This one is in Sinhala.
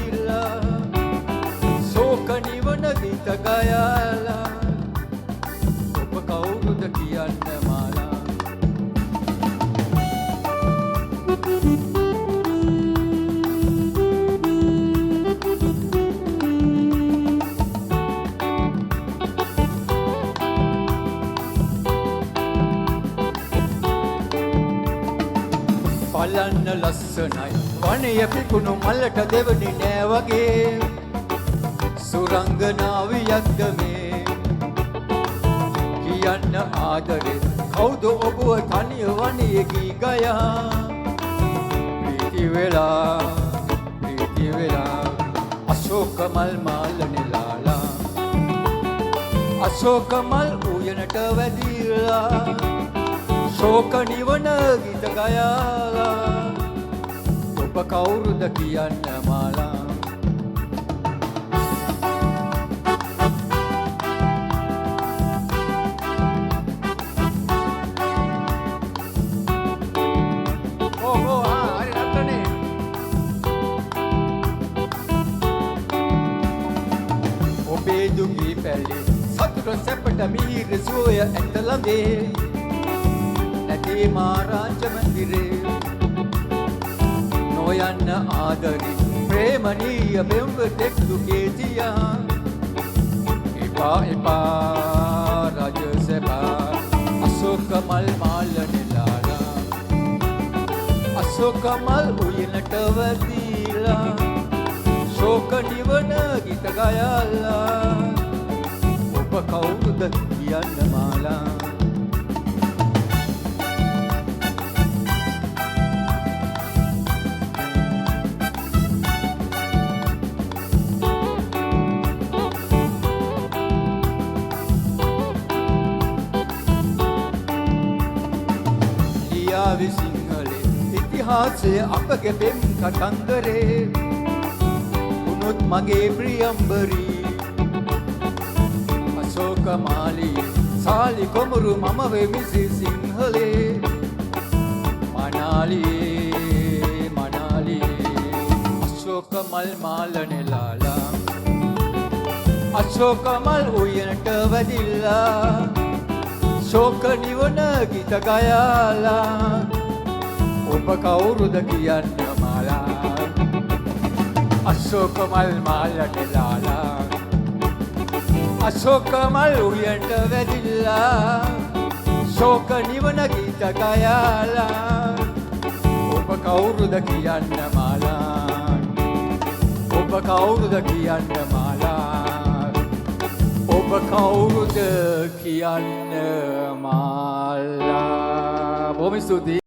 දීලා ශෝක නිවන ගීත ගයලා ඔබ කවුරුද කියන්න මාලා බලන්න ලස්සනයි වනය පිපුණු මල්ලට දෙවනි නෑ වගේ සුරංගනාවියක්ද මේ කියන්න ආදරේ කවුද ඔබව තනිය වනයේ ගී ගයා ප්‍රීති වෙලා අශෝක මල් මාල නෙලාලා අශෝක මල් උයනට වැදිලා ශෝක නිවන ගීත ගයලා ඔබ කවුරුද කියන්න මාලා හරි රත්නේ ඔබේ දුගී පැලේ සතුට සැපට මිහිර සුවය ඇත ළඟේ නැති මාරාජ මන්දිරේ නොයන්න ආදරේ ප්‍රේමනීය බෙම්බෙක් දුකේ තියා එපා රජ සැපා අශෝක මල් මාල නෙලාලා අශෝක මල් උයනට වැදිලා ශෝක නිවන ගීත ගයලා ඔබ කවුරුද කියන්න මාලා සිංහලේ ඉතිහාසය අපගේ පෙම් කතන්දරේ උනුත් මගේ ප්‍රියම්බරී අශෝක මාලියේ සාලි කොමුරු මම වෙමිසි සිංහලේ මනාලියේ අශෝක මල් මාල නෙලාලා අශෝක මල් උයනට වැදිලා ශෝක නිවන ගීත ගයලා ඔබ කවුරුද කියන්න මාලා අශෝක මල් මාල නෙලාලා අශෝක මල් උයනට වැදිලා ශෝක නිවන ගීත ගයලා ඔබ කවුරුද කියන්න මාලා ඔබ කවුරුද කියන්න මාලා ඔබ කවුරුද කියන්න මාලා බොහොම ස්තුතියි